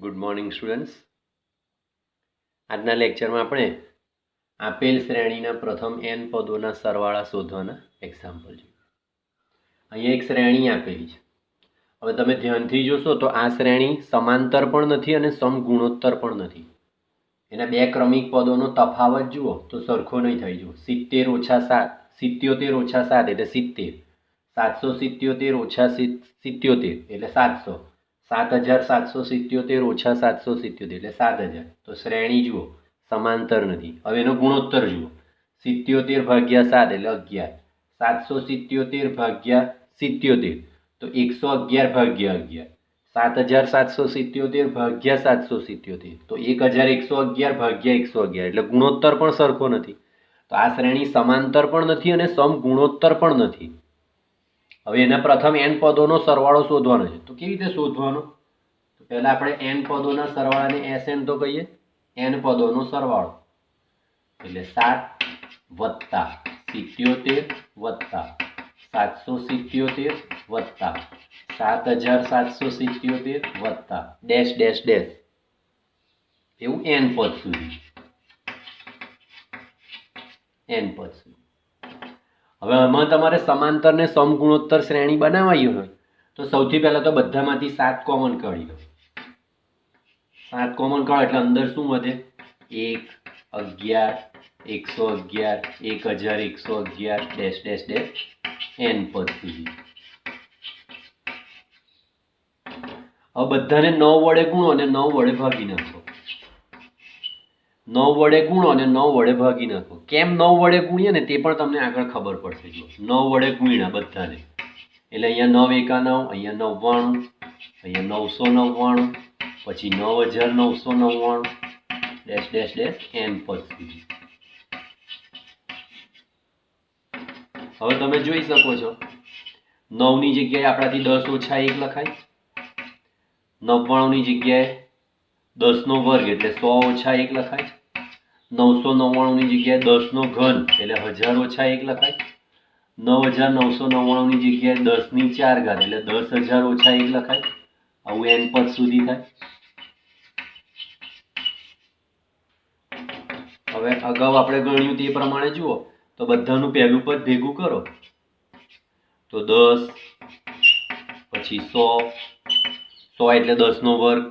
Good morning students. આજના લેક્ચરમાં આપણે આપેલ શ્રેણીના પ્રથમ n પદોના સરવાળા શોધવાના એક્ઝામ્પલ જોઈએ. અહીંયા એક શ્રેણી આપેલી છે. હવે તમે ધ્યાનથી જોશો તો આ શ્રેણી સમાંતર પણ નથી અને સમગુણોત્તર પણ નથી. એના બે ક્રમિક પદોનો તફાવત જુઓ તો સરખો નહીં થઈ જુઓ. 70 ઓછા 7, 77 ઓછા 7 એટલે 70, 777 ઓછા 77 એટલે 700, 7777 ઓછા 777 એટલે 7000. તો શ્રેણી જુઓ સમાંતર નથી. હવે એનો ગુણોત્તર જુઓ. 77 ભાગ્યા 7 એટલે 11, 777 ભાગ્યા 77 તો 111 ભાગ્યા 11, 7777 ભાગ્યા 777 તો 1111 ભાગ્યા 111 એટલે ગુણોત્તર પણ સરખો નથી. તો આ શ્રેણી સમાંતર પણ નથી અને સમગુણોત્તર પણ નથી. હવે એના પ્રથમ n પદોનો સરવાળો શોધવાનો છે. તો કેવી રીતે શોધવાનો? તો પહેલા આપણે n પદોના સરવાળાને Sn તો કહીએ. n પદોનો સરવાળો એટલે 7 વત્તા 77 વત્તા 777 વત્તા 7777 વત્તા ડેશ ડેશ ડેશ એવું n પદ સુધી. હવે આમાં તમારે સમાંતર ને સમગુણોત્તર શ્રેણી બનાવવી હોય તો સૌથી પહેલા તો બધામાંથી 7 કોમન કાઢી લો. 7 કોમન કાઢો એટલે અંદર શું વધે? 1, 11, 111, 1111 ડેશ ડેશ ડેશ n પદ સુધી. હવે બધાને 9 વડે ગુણો અને 9 વડે ભાગી નાખો. 9 વડે ગુણો અને 9 વડે ભાગી નાખો. કેમ 9 વડે ગુણીએ ને તે પણ તમને આગળ ખબર પડશે. જો 9 વડે ગુણ્યા બધાને એટલે અહીંયા 9 એકા 9, અહીંયા 99, અહીંયા 999, પછી 9999 ડેશ ડેશ ડેશ n પદ સુધી. હવે તમે જોઈ શકો છો 9 ની જગ્યાએ આપણાથી 10 ઓછા 1 લખાય. 99 ની જગ્યાએ 10 નો વર્ગ એટલે 100 ઓછા 1 લખાય. 999 ની જગ્યાએ 10 નો ઘન એટલે 1000 ઓછા 1 લખાય. 9999 ની જગ્યાએ 10 ની 4 ઘાત એટલે 10000 ઓછા 1 લખાય. આવું n પદ સુધી થાય. હવે અગાઉ આપણે ગણ્યું તે પ્રમાણે જુઓ તો બધાનું પહેલું પદ ભેગું કરો તો 10, પછી 100, 100 એટલે 10 નો વર્ગ,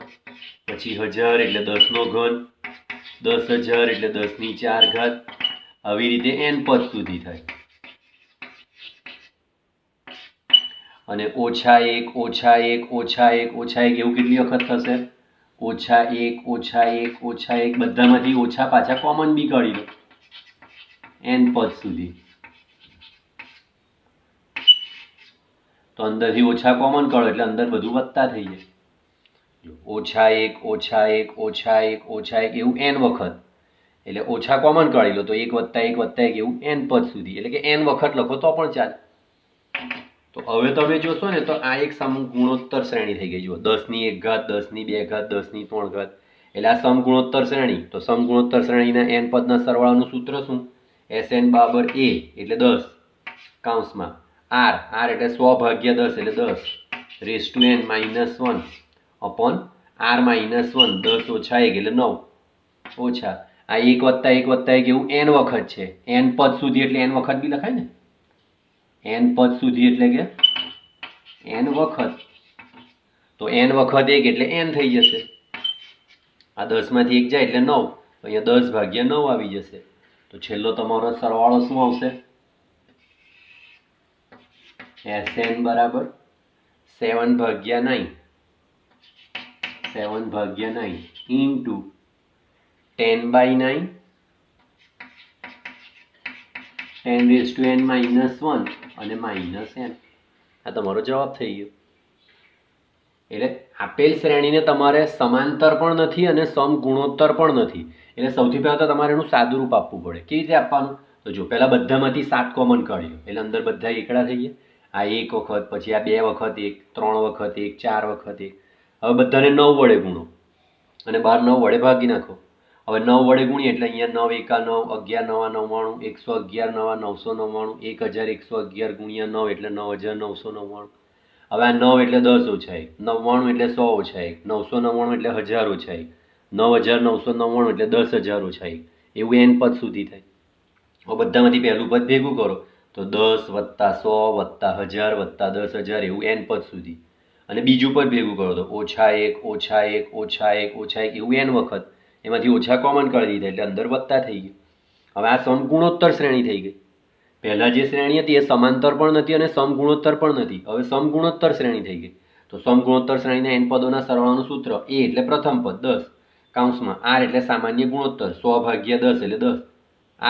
પછી 1000 એટલે 10 નો ઘન, 10000 એટલે 10 ની 4 ઘાત. આવી રીતે n પદ સુધી થાય. અને ઓછા 1 ઓછા 1 ઓછા 1 ઓછા 1 એવું કેટલી વખત થશે? ઓછા 1 ઓછા 1 ઓછા 1 બધામાંથી ઓછા પાછા કોમન બી કાઢી લો n પદ સુધી. તો અંદરથી ઓછા કોમન કાઢો એટલે અંદર બધું વત્તા થઈ જાય. ઓછા 1 ઓછા 1 ઓછા 1 ઓછા 1 એવું n વખત એટલે ઓછા કોમન કાઢી લો તો 1 વત્તા 1 વત્તા 1 એવું n પદ સુધી એટલે કે n વખત લખો તો પણ ચાલે. તો હવે તમે જોશો ને તો આ એક સમગુણોત્તર શ્રેણી થઈ ગઈ. જુઓ 10 ની 1 ઘાત, 10 ની 2 ઘાત, 10 ની 3 ઘાત એટલે આ સમગુણોત્તર શ્રેણી. તો સમગુણોત્તર શ્રેણીના n પદના સરવાળાનું સૂત્ર શું? Sn બરાબર a એટલે 10 કૌંસમાં r, r એટલે 100 ભાગ્યા 10 એટલે 10 raise to n minus 1 upon r minus 1, 10 ઓછા 1 એટલે 9 ઓછા આ 1 વત્તા 1 વત્તા 1 એવું n વખત છે. n પદ સુધી એટલે n વખત બી લખાય ને. n પદ સુધી એટલે કે n વખત. તો n વખત 1 એટલે n થઈ જશે. આ 10 માંથી 1 જાય એટલે 9 તો અહીંયા 10 ભાગ્યા 9 આવી જશે. તો છેલ્લો તમારો સરવાળો શું આવશે? Sn બરાબર 7 ભાગ્યા 9 into 10/9 10 raise to n minus 1 અને માઇનસ n. આ તમારો જવાબ થઈ ગયો. એટલે આપેલ શ્રેણીને તમારે સમાંતર પણ નથી અને સમગુણોત્તર પણ નથી. એટલે સૌથી પહેલાં તો તમારે એનું સાદુરૂપ આપવું પડે. કેવી રીતે આપવાનું? તો જો પહેલાં બધામાંથી 7 કોમન કાઢી લો એટલે અંદર બધા એકડા થઈ ગયા. આ 1 વખત, પછી આ 2 વખત 1, 3 વખત 1, 4 વખત 1. હવે બધાને 9 વડે ગુણો અને બહાર 9 વડે ભાગી નાખો. હવે 9 વડે ગુણીએ એટલે અહીંયા 9 એકા 9, 11 9 99, 111 9 999, 1111 ગુણ્યા 9 એટલે 9999. હવે આ 9 એટલે 10 ઓછા 1, 99 એટલે 100 ઓછા 1, 999 એટલે 1000 ઓછા 1, 9999 એટલે 10,000 ઓછા 1, એવું n પદ સુધી થાય. હવે બધામાંથી પહેલું પદ ભેગું કરો તો 10 વત્તા 100 વત્તા 1000 વત્તા 10,000 એવું n પદ સુધી. અને બીજું પદ ભેગું કરો તો ઓછા 1 ઓછા 1 ઓછા 1 ઓછા 1 એવું n વખત. એમાંથી ઓછા કોમન કાઢી દીધા એટલે અંદર વત્તા થઈ ગયું. હવે આ સમગુણોત્તર શ્રેણી થઈ ગઈ. પહેલાં જે શ્રેણી હતી એ સમાંતર પણ નથી અને સમગુણોત્તર પણ નથી. હવે સમગુણોત્તર શ્રેણી થઈ ગઈ. તો સમગુણોત્તર શ્રેણીના n પદોના સરવાળાનું સૂત્ર a એટલે પ્રથમ પદ 10 કૌંસમાં r એટલે સામાન્ય ગુણોત્તર 100 ભાગ્યા 10 એટલે 10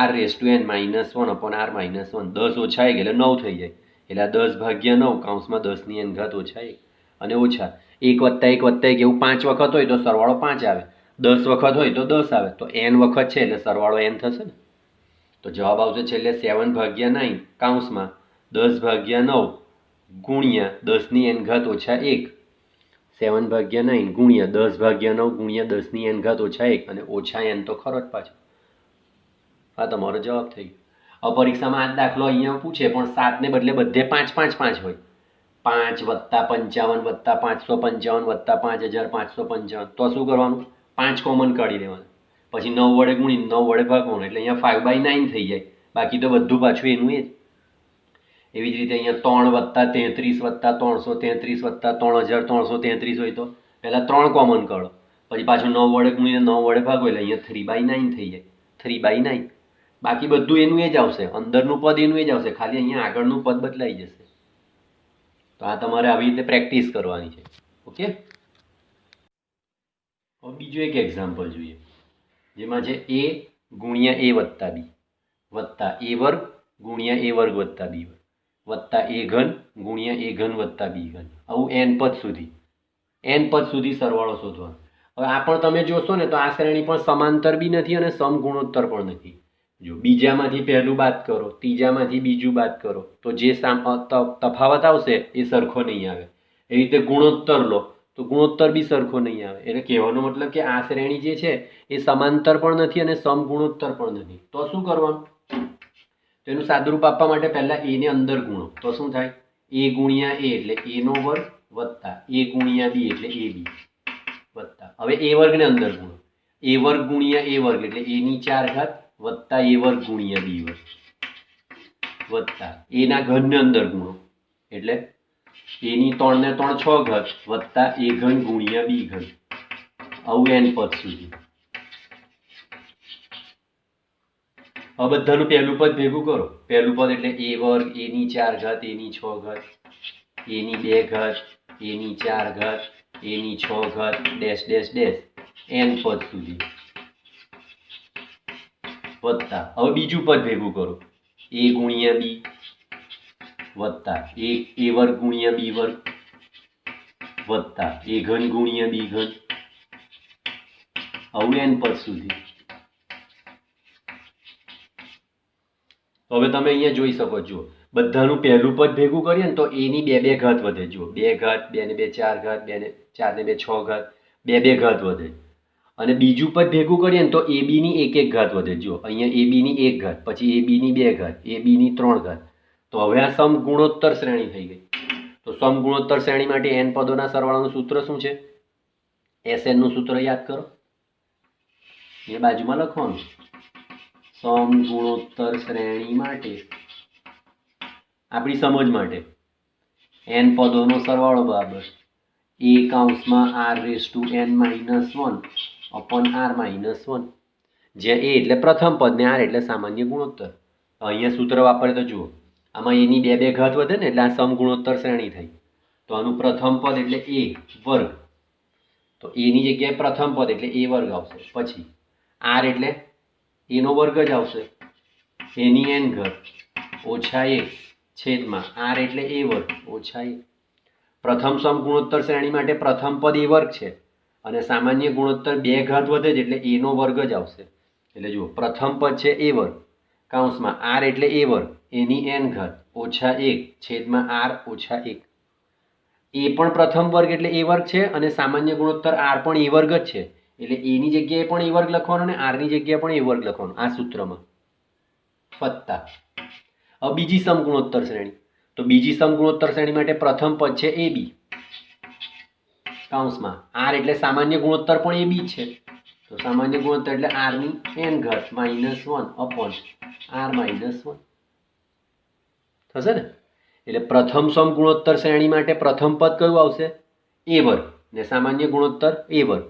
r⁻n -1 upon r -1 10 ઓછા 1 એટલે 9 થઈ જાય એટલે આ 10 ભાગ્યા 9 કૌંસમાં 10 ની n ઘાત ઓછા 1 અને ઓછા 1 વત્તા 1 વત્તા 1 એવું 5 વખત હોય તો સરવાળો 5 આવે, 10 વખત હોય તો 10 આવે, તો n વખત છે એટલે સરવાળો n થશે ને. તો જવાબ આવશે છેલ્લે 7 ભાગ્યા 9 કૌંસમાં 10 ભાગ્યા 9 ગુણ્યા 10 ની n ઘાત ઓછા 1. 7 ભાગ્યા 9 ગુણ્યા 10 ભાગ્યા 9 ગુણ્યા 10 ની n ઘાત ઓછા 1 અને ઓછા n તો ખરો જ પાછો. આ તમારો જવાબ થઈ ગયો. હવે પરીક્ષામાં આ દાખલો અહીંયા પૂછે પણ 7 ને બદલે બધે 5 5 5 હોય. 5 વત્તા 55 વત્તા 555 વત્તા 5555 તો શું કરવાનું? 5 કોમન કાઢી લેવાનું, પછી 9 વડે ગુણી 9 વડે ભાગવાનું એટલે અહીંયા 5/9 થઈ જાય. બાકી તો બધું પાછું એનું એ જ. એવી જ રીતે અહીંયા 3 વત્તા 33 વત્તા 333 વત્તા 3333 હોય તો પહેલાં 3 કોમન કાઢો, પછી પાછું 9 વડે ગુણીને 9 વડે ભાગો એટલે અહીંયા 3/9 થઈ જાય. 3/9 બાકી બધું એનું એ જ આવશે, અંદરનું પદ એનું એ જ આવશે, ખાલી અહીંયા આગળનું પદ બદલાઈ જશે. તો આ તમારે આવી રીતે પ્રેક્ટિસ કરવાની છે. ઓકે, હવે બીજું એક એક્ઝામ્પલ જોઈએ જેમાં છે a ગુણ્યા a વત્તા b વત્તા a વર્ગ ગુણ્યા a વર્ગ વત્તા b વર્ગ વત્તા a ઘન ગુણ્યા a ઘન વત્તા b ઘન, આવું n પદ સુધી સરવાળો શોધવાનો. હવે આ પણ તમે જોશો ને તો આ શ્રેણી પણ સમાંતર બી નથી અને સમગુણોત્તર પણ નથી. જો બીજામાંથી પહેલું બાદ કરો, ત્રીજામાંથી બીજું બાદ કરો તો જે તફાવત આવશે એ સરખો નહીં આવે. એ રીતે ગુણોત્તર લો તો ગુણોત્તર બી સરખો નહીં આવે. એટલે કહેવાનો મતલબ કે આ શ્રેણી જે છે એ સમાંતર પણ નથી અને સમગુણોત્તર પણ નથી. તો શું કરવાનું? તો એનું સાદુરૂપ આપવા માટે પહેલા a ને અંદર ગુણો તો શું થાય? a ગુણ્યા a એટલે a નો વર્ગ વત્તા a ગુણ્યા b એટલે ab વત્તા હવે a વર્ગને અંદર ગુણો, a વર્ગ ગુણ્યા a વર્ગ એટલે a ની 4 ઘાત વત્તા a વર્ગ ગુણ્યા b વર્ગ વત્તા a ના ઘનને અંદર ગુણો એટલે a ની 3 ને 3 6 ઘાત વત્તા a ઘન ગુણ્યા b ઘન, આવું n પદ સુધી. હવે બધાનું પહેલું પદ ભેગું કરો. પહેલું પદ એટલે a વર્ગ a ની 4 ઘાત a ની 6 ઘાત a ની 2 ઘાત a ની 4 ઘાત a ની 6 ઘાત ડેશ ડેશ ડેશ n પદ સુધી વત્તા હવે બીજું પદ ભેગું કરો a ગુણ્યા b વત્તા a વર્ગ ગુણ્યા b વર્ગ વત્તા a ઘન ગુણ્યા b ઘન, આવું n પદ સુધી. હવે તમે અહીંયા જોઈ શકો છો બધાનું પહેલું પદ ભેગું કરીએ ને તો a ની 2 2 ઘાત વધે. જો 2 ઘાત 2 ને 2 4 ઘાત 2 ને 4 ને 2 6 ઘાત 2 2 ઘાત વધે. અને બીજું પદ ભેગું કરીએ ને તો ab ની 1 1 ઘાત વધે. જો અહીંયા ab ની 1 ઘાત પછી ab ની 2 ઘાત ab ની 3 ઘાત. તો હવે આ સમગુણોત્તર શ્રેણી થઈ ગઈ. તો સમગુણોત્તર શ્રેણી માટે n પદોના સરવાળાનું સૂત્ર શું છે? Sn નું સૂત્ર યાદ કરો, એ બાજુમાં લખવાનું. સમગુણોત્તર શ્રેણી માટે આપણી સમજ માટે n પદોનો સરવાળો બરાબર a કૌંસમાં r⁻n-1 upon r-1, જ્યાં a એટલે પ્રથમ પદ ને r એટલે સામાન્ય ગુણોત્તર. અહીંયા સૂત્ર વાપરે તો જુઓ આમાં a ની 2 2 ઘાત વધે ને એટલે આ સમગુણોત્તર શ્રેણી થઈ. તો આનું પ્રથમ પદ એટલે a વર્ગ, તો a ની જગ્યાએ પ્રથમ પદ એટલે a વર્ગ આવશે. પછી r એટલે a નો વર્ગ જ આવશે, a ની n ઘાત ઓછા 1 છેદમાં r એટલે a વર્ગ ઓછા 1. પ્રથમ સમગુણોત્તર શ્રેણી માટે પ્રથમ પદ a વર્ગ છે અને સામાન્ય ગુણોત્તર 2 ઘાત વધે છે એટલે a નો વર્ગ જ આવશે. એટલે જુઓ પ્રથમ પદ છે a વર્ગ કૌંસમાં r એટલે a વર્ગ a ની n ઘાત ઓછા 1 છેદમાં r ઓછા 1. a પણ પ્રથમ વર્ગ એટલે a વર્ગ છે અને સામાન્ય ગુણોત્તર r પણ a વર્ગ જ છે એટલે a ની જગ્યાએ પણ a વર્ગ લખવાનો અને r ની જગ્યાએ પણ a વર્ગ લખવાનો આ સૂત્રમાં. વત્તા હવે બીજી સમગુણોત્તર શ્રેણી તો બીજી સમગુણોત્તર શ્રેણી માટે પ્રથમ પદ છે AB કૌંસમાં R એટલે સામાન્ય ગુણોત્તર પણ AB છે, તો સામાન્ય ગુણોત્તર એટલે R ની n ઘાત -1 અપોન R -1 થશે ને। એટલે પ્રથમ સમગુણોત્તર શ્રેણી માટે પ્રથમ પદ કયું આવશે? A વર્ગ ને સામાન્ય ગુણોત્તર A વર્ગ।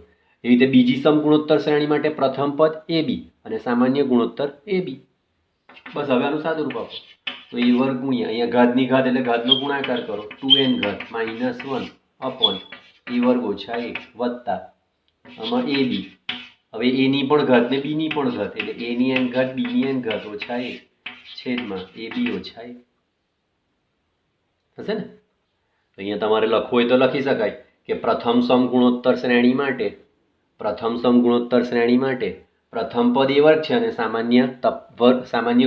એવી રીતે બીજી સમગુણોત્તર શ્રેણી માટે પ્રથમ પદ AB અને સામાન્ય ગુણોત્તર AB। બસ હવે આનું સાદું રૂપ આપો તો A વર્ગ ગુણ્યા અહીંયા ઘાતની ઘાત એટલે ઘાતનો ગુણાકાર કરો 2n ઘાત -1 અપોન A વર્ગ ઓછા 1 વત્તા આમાં AB, હવે A ની પણ ઘાત ને B ની પણ ઘાત એટલે A ની n ઘાત B ની n ઘાત ઓછા 1 છેદમાં AB ઓછા 1 થશે ને। તો અહીંયા તમારે લખવું હોય તો લખી શકાય કે પ્રથમ સમગુણોત્તર શ્રેણી માટે પ્રથમ પદ A વર્ગ છે અને સામાન્ય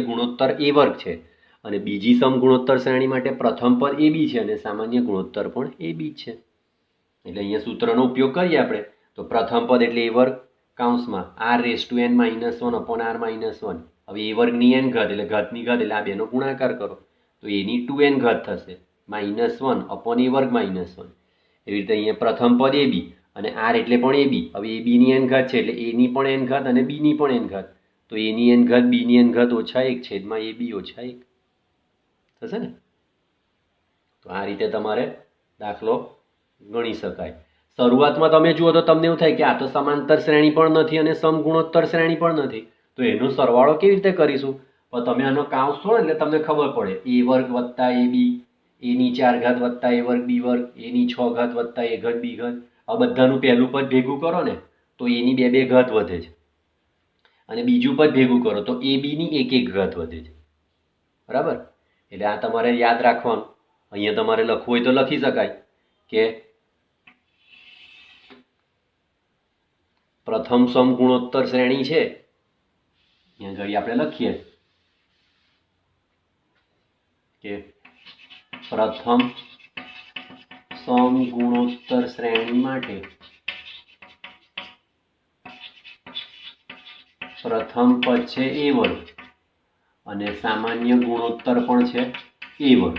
ગુણોત્તર A વર્ગ છે, અને બીજી સમગુણોત્તર શ્રેણી માટે પ્રથમ પદ AB છે અને સામાન્ય ગુણોત્તર પણ AB છે। એટલે અહીંયા સૂત્રનો ઉપયોગ કરીએ આપણે તો પ્રથમ પદ એટલે A વર્ગ કૌંસમાં r⁻n - 1 અપોન r - 1। હવે A વર્ગની n ઘાત એટલે ઘાતની ઘાત એટલે આ બેનો ગુણાકાર કરો તો A ની 2n ઘાત થશે -1 અપોન A વર્ગ -1। એવી રીતે અહીંયા પ્રથમ પદ AB અને R એટલે પણ AB, હવે AB ની n ઘાત છે એટલે A ની પણ n ઘાત અને B ની પણ n ઘાત, તો A ની n ઘાત B ની n ઘાત ઓછા 1 છેદમાં AB ઓછા 1 થશે ને। તો આ રીતે તમારે દાખલો ગણી શકાય। શરૂઆતમાં તમે જુઓ તો તમને એવું થાય કે આ તો સમાંતર શ્રેણી પણ નથી અને સમગુણોત્તર શ્રેણી પણ નથી, તો એનો સરવાળો કેવી રીતે કરીશું? પણ તમે આનો કાઉન્સ થોડો એટલે તમને ખબર પડે A વર્ગ વત્તા AB, A ની 4 ઘાત વત્તા A વર્ગ B વર્ગ, A ની 6 ઘાત વત્તા A ઘાત B ઘાત, આ બધાનું પહેલું પદ ભેગું કરો ને તો A ની 2 ઘાત વધે છે, અને બીજું પદ ભેગું કરો તો AB ની 1 ઘાત વધે છે, બરાબર। એટલે આ તમારે યાદ રાખવાનું। અહીંયા તમારે લખવું હોય તો લખી શકાય કે પ્રથમ સમગુણોત્તર શ્રેણી છે, અહીંયા ઘડી આપણે લખીએ કે પ્રથમ સમગુણોત્તર શ્રેણી માટે પ્રથમ પદ છે A વર્ગ અને સામાન્ય ગુણોત્તર પણ છે A વર્ગ,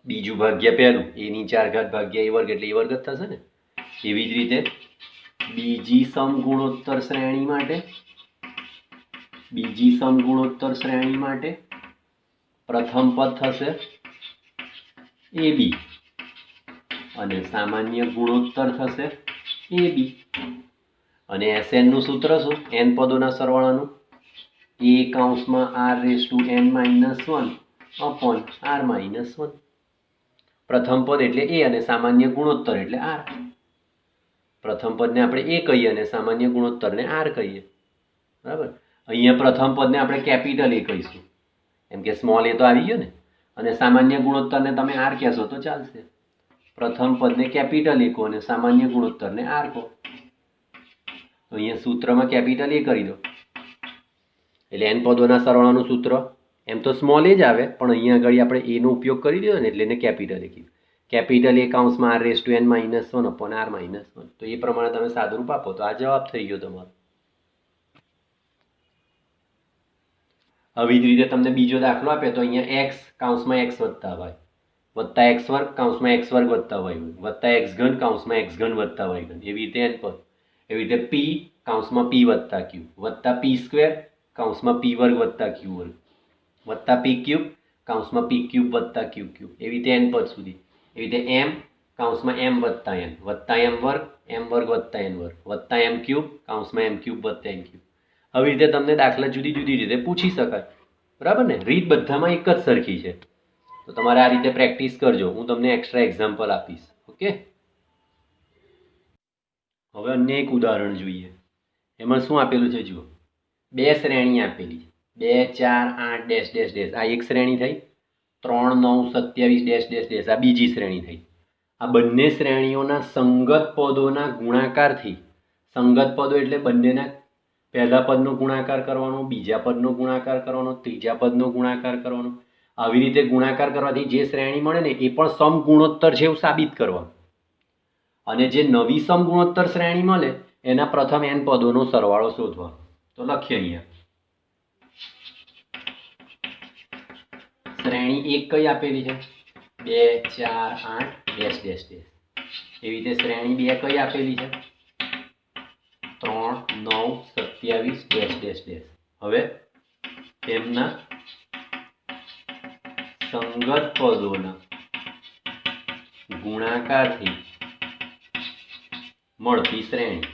બીજું ભાગ્યા પહેલું A ની 4 ઘાત ભાગ્યા A વર્ગ એટલે A વર્ગ જ થશે ને। એવી જ રીતે બીજી સમગુણોત્તર શ્રેણી માટે પ્રથમ પદ થશે AB અને સામાન્ય ગુણોત્તર થશે AB, અને Sn નું સૂત્ર શું? n પદોના સરવાળાનું A કૌંસમાં r⁻n - 1 અપોન r - 1। પ્રથમ પદ એટલે A અને સામાન્ય ગુણોત્તર એટલે r। પ્રથમ પદને આપણે A કહીએ અને સામાન્ય ગુણોત્તરને r કહીએ, બરાબર। અહીંયા પ્રથમ પદને આપણે કેપિટલ A કહીશું, એમ કે સ્મોલ a તો આવી ગયો ને, અને સામાન્ય ગુણોત્તરને તમે r કહેશો તો ચાલશે। પ્રથમ પદને કેપિટલ A કહો અને સામાન્ય ગુણોત્તરને r કહો, તો અહીંયા સૂત્રમાં કેપિટલ A કરી દો એટલે n પદોના સરવાળાનું સૂત્ર એમ તો સ્મોલ a જ આવે, પણ અહીંયા આગળ આપણે a નો ઉપયોગ કરી દીધો ને એટલે એને કેપિટલ A કીધું। કેપિટલ A કૌંસમાં r⁻n - 1 અપોન r - 1, તો એ પ્રમાણે તમે સાદુરૂપ આપો તો આ જવાબ થઈ ગયો તમારો। આવી જ રીતે તમને બીજો દાખલો આપે તો અહીંયા x કૌંસમાં x વત્તા y વત્તા x વર્ગ કૌંસમાં x વર્ગ વત્તા y વર્ગ વત્તા x ઘન કૌંસમાં x ઘન વત્તા y ઘન, એવી રીતે n પદ, એવી રીતે p કૌંસમાં p વત્તા q વત્તા p સ્ક્વેર કૌંસમાં p વર્ગ વત્તા q વર્ગ વત્તા p ક્યુબ કૌંસમાં p ક્યુબ વત્તા q ક્યુબ, એવી રીતે n પદ સુધી। એવી રીતે m કૌંસમાં m વત્તા n વત્તા m વર્ગ વત્તા n વર્ગ વત્તા m ક્યુબ કૌંસમાં m ક્યુબ વત્તા n ક્યુબ। આવી રીતે તમને દાખલા જુદી જુદી રીતે પૂછી શકાય, બરાબર ને। રીત બધામાં એક જ સરખી છે, તો તમારે આ રીતે પ્રેક્ટિસ કરજો। હું તમને એક્સ્ટ્રા એક્ઝામ્પલ આપીશ, ઓકે। હવે અન્ય એક ઉદાહરણ જોઈએ। એમાં શું આપેલું છે જુઓ, બે શ્રેણી આપેલી છે 2 4 8 આ એક શ્રેણી થઈ, 3 9 27 આ બીજી શ્રેણી થઈ। આ બંને શ્રેણીઓના સંગત પદોના ગુણાકારથી, સંગત પદો એટલે બંનેના પહેલા પદનો ગુણાકાર કરવાનો, બીજા પદનો ગુણાકાર કરવાનો, ત્રીજા પદનો ગુણાકાર કરવાનો, આવી રીતે ગુણાકાર કરવાથી જે શ્રેણી મળે ને એ પણ સમગુણોત્તર છે એવું સાબિત કરવાનું, અને જે નવી સમગુણોત્તર શ્રેણી મળે એના પ્રથમ n પદોનો સરવાળો શોધવાનો। તો લખીએ અહીંયા શ્રેણી 1 કઈ આપેલી છે? 2 4 8 ડેશ ડેશ ડેશ. એવી રીતે શ્રેણી 2 કઈ આપેલી છે? 3 9 27 ડેશ ડેશ ડેશ. હવે તેમના સંગત પદોના ગુણાકારથી મળતી શ્રેણી.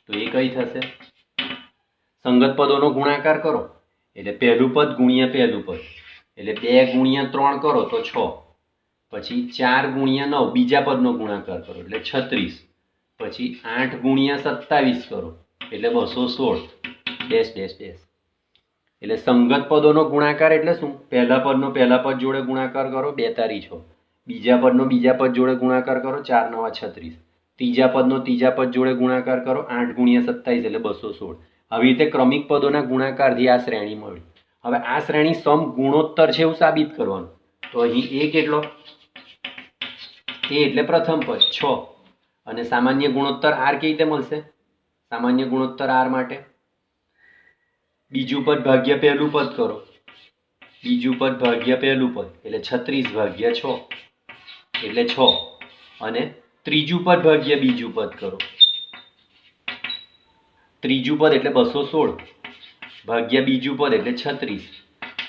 તો એ કઈ થશે? સંગત પદોનો ગુણાકાર કરો એટલે પહેલું પદ ગુણ્યા પહેલું પદ એટલે 2 ગુણ્યા 3 કરો તો 6. પછી 4 ગુણ્યા 9 બીજા પદનો ગુણાકાર કરો એટલે 36. પછી 8 ગુણ્યા 27 કરો એટલે 216 ડેશ ડેશ ડેશ. એટલે સંગત પદોનો ગુણાકાર એટલે શું? પહેલા પદનો પહેલા પદ જોડે ગુણાકાર કરો 2 તારી 6. બીજા પદનો બીજા પદ જોડે ગુણાકાર કરો 4 9 36. ત્રીજા પદનો ત્રીજા પદ જોડે ગુણાકાર કરો 8 ગુણ્યા 27 એટલે 216. આવી રીતે ક્રમિક પદોના ગુણાકારથી આ શ્રેણી મળી. હવે આ શ્રેણી સમ ગુણોત્તર છે એવું સાબિત કરવાનું. તો અહીં એ કેટલો? એ એટલે પ્રથમ પદ 6 અને સામાન્ય ગુણોત્તર r કેવી રીતે મળશે? સામાન્ય ગુણોત્તર r માટે બીજું પદ ભાગ્યા પહેલું પદ કરો. બીજું પદ ભાગ્યા પહેલું પદ એટલે 36 ભાગ્યા 6 એટલે 6 અને ત્રીજું પદ ભાગ્યા બીજું પદ કરો. ત્રીજું પદ એટલે 216 ભાગ્યા બીજું પદ એટલે 36.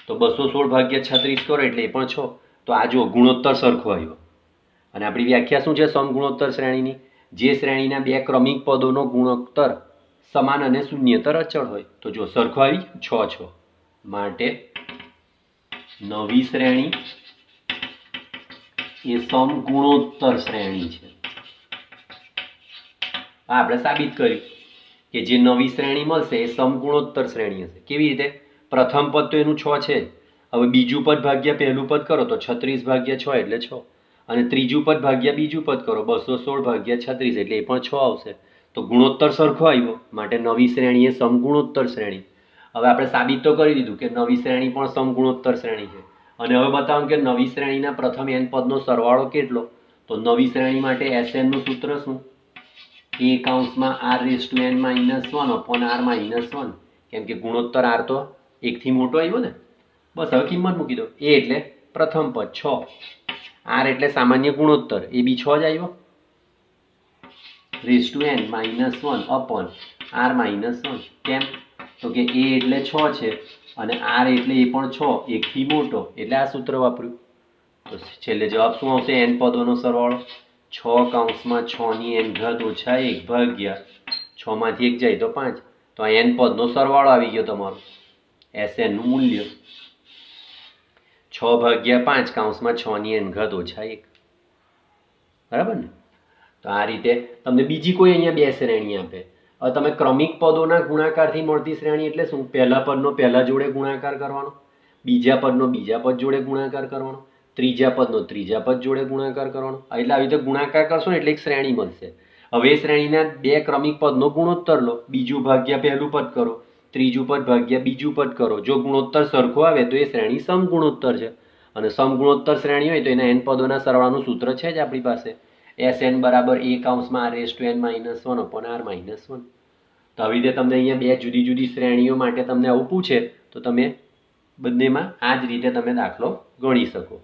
તો 216 ભાગ્યા 36 કરો એટલે એ પણ 6. તો આ જો ગુણોત્તર સરખો આવ્યો. અને આપણી વ્યાખ્યા શું છે સમગુણોત્તર શ્રેણીની? જે શ્રેણીના બે ક્રમિક પદોનો ગુણોત્તર સમાન અને શૂન્યતર અચળ હોય. તો જો સરખો આવી 6 6. માટે નવી શ્રેણી એ સમગુણોત્તર શ્રેણી છે. આપણે સાબિત કર્યું કે જે નવી શ્રેણી મળશે એ સમગુણોત્તર શ્રેણી હશે. કેવી રીતે? પ્રથમ પદ તો એનું 6 છે. હવે બીજું પદ ભાગ્યા પહેલું પદ કરો તો 36 ભાગ્યા 6 એટલે 6 અને ત્રીજું પદ ભાગ્યા બીજું પદ કરો 216 ભાગ્યા 36 એટલે એ પણ 6 આવશે. તો ગુણોત્તર સરખો આવ્યો માટે નવી શ્રેણી એ સમગુણોત્તર શ્રેણી. હવે આપણે સાબિત તો કરી દીધું કે નવી શ્રેણી પણ સમગુણોત્તર શ્રેણી છે. અને હવે બતાવો કે નવી શ્રેણીના પ્રથમ n પદનો સરવાળો કેટલો? તો નવી શ્રેણી માટે Sn નું સૂત્ર શું? a કૌંસમાં r⁻n-1 upon r-1. કેમ કે ગુણોત્તર r તો 1 થી મોટો આવ્યો ને. બસ હવે કિંમત મૂકી દો. a એટલે પ્રથમ પદ 6, r એટલે સામાન્ય ગુણોત્તર એ બી 6 જ આવ્યો n-1 upon r-1. કેમ? તો કે a એટલે 6 છે અને r એટલે એ પણ 6 1 થી મોટો એટલે આ સૂત્ર વાપર્યું. તો છેલ્લે જવાબ શું આવશે? n પદોનો સરવાળો 6 કૌંસમાં 6 - n ઓછા 1 ભાગ્યા 6 માંથી 1 જાય તો 5. તો આ n પદનો સરવાળો આવી ગયો તમારો. Sn નું મૂલ્ય 6 ભાગ્યા 5 કૌંસમાં 6 - n ઓછા 1. બરાબર ને? તો આ રીતે તમને બીજી કોઈ અહીંયા બે શ્રેણી આપે. હવે તમે ક્રમિક પદોના ગુણાકારથી મળતી શ્રેણી એટલે શું? પહેલા પદનો પહેલા જોડે ગુણાકાર કરવાનો, બીજા પદનો બીજા પદ જોડે ગુણાકાર કરવાનો, ત્રીજા પદનો ત્રીજા પદ જોડે ગુણાકાર કરવાનો. એટલે આવી રીતે ગુણાકાર કરશો ને એટલે એક શ્રેણી મળશે. હવે એ શ્રેણીના બે ક્રમિક પદનો ગુણોત્તર લો. બીજું ભાગ્યા પહેલું પદ કરો, ત્રીજું પદ ભાગ્યા બીજું પદ કરો. જો ગુણોત્તર સરખો આવે તો એ શ્રેણી સમગુણોત્તર છે. અને સમગુણોત્તર શ્રેણી હોય તો એના n પદોના સરવાળાનું સૂત્ર છે જ આપણી પાસે. Sn બરાબર a કૌંસમાં r⁻n-1 upon r-1. તો આવી રીતે તમને અહીંયા બે જુદી જુદી શ્રેણીઓ માટે તમને આવું પૂછે તો તમે બંનેમાં આ જ રીતે તમે દાખલો ગણી શકો.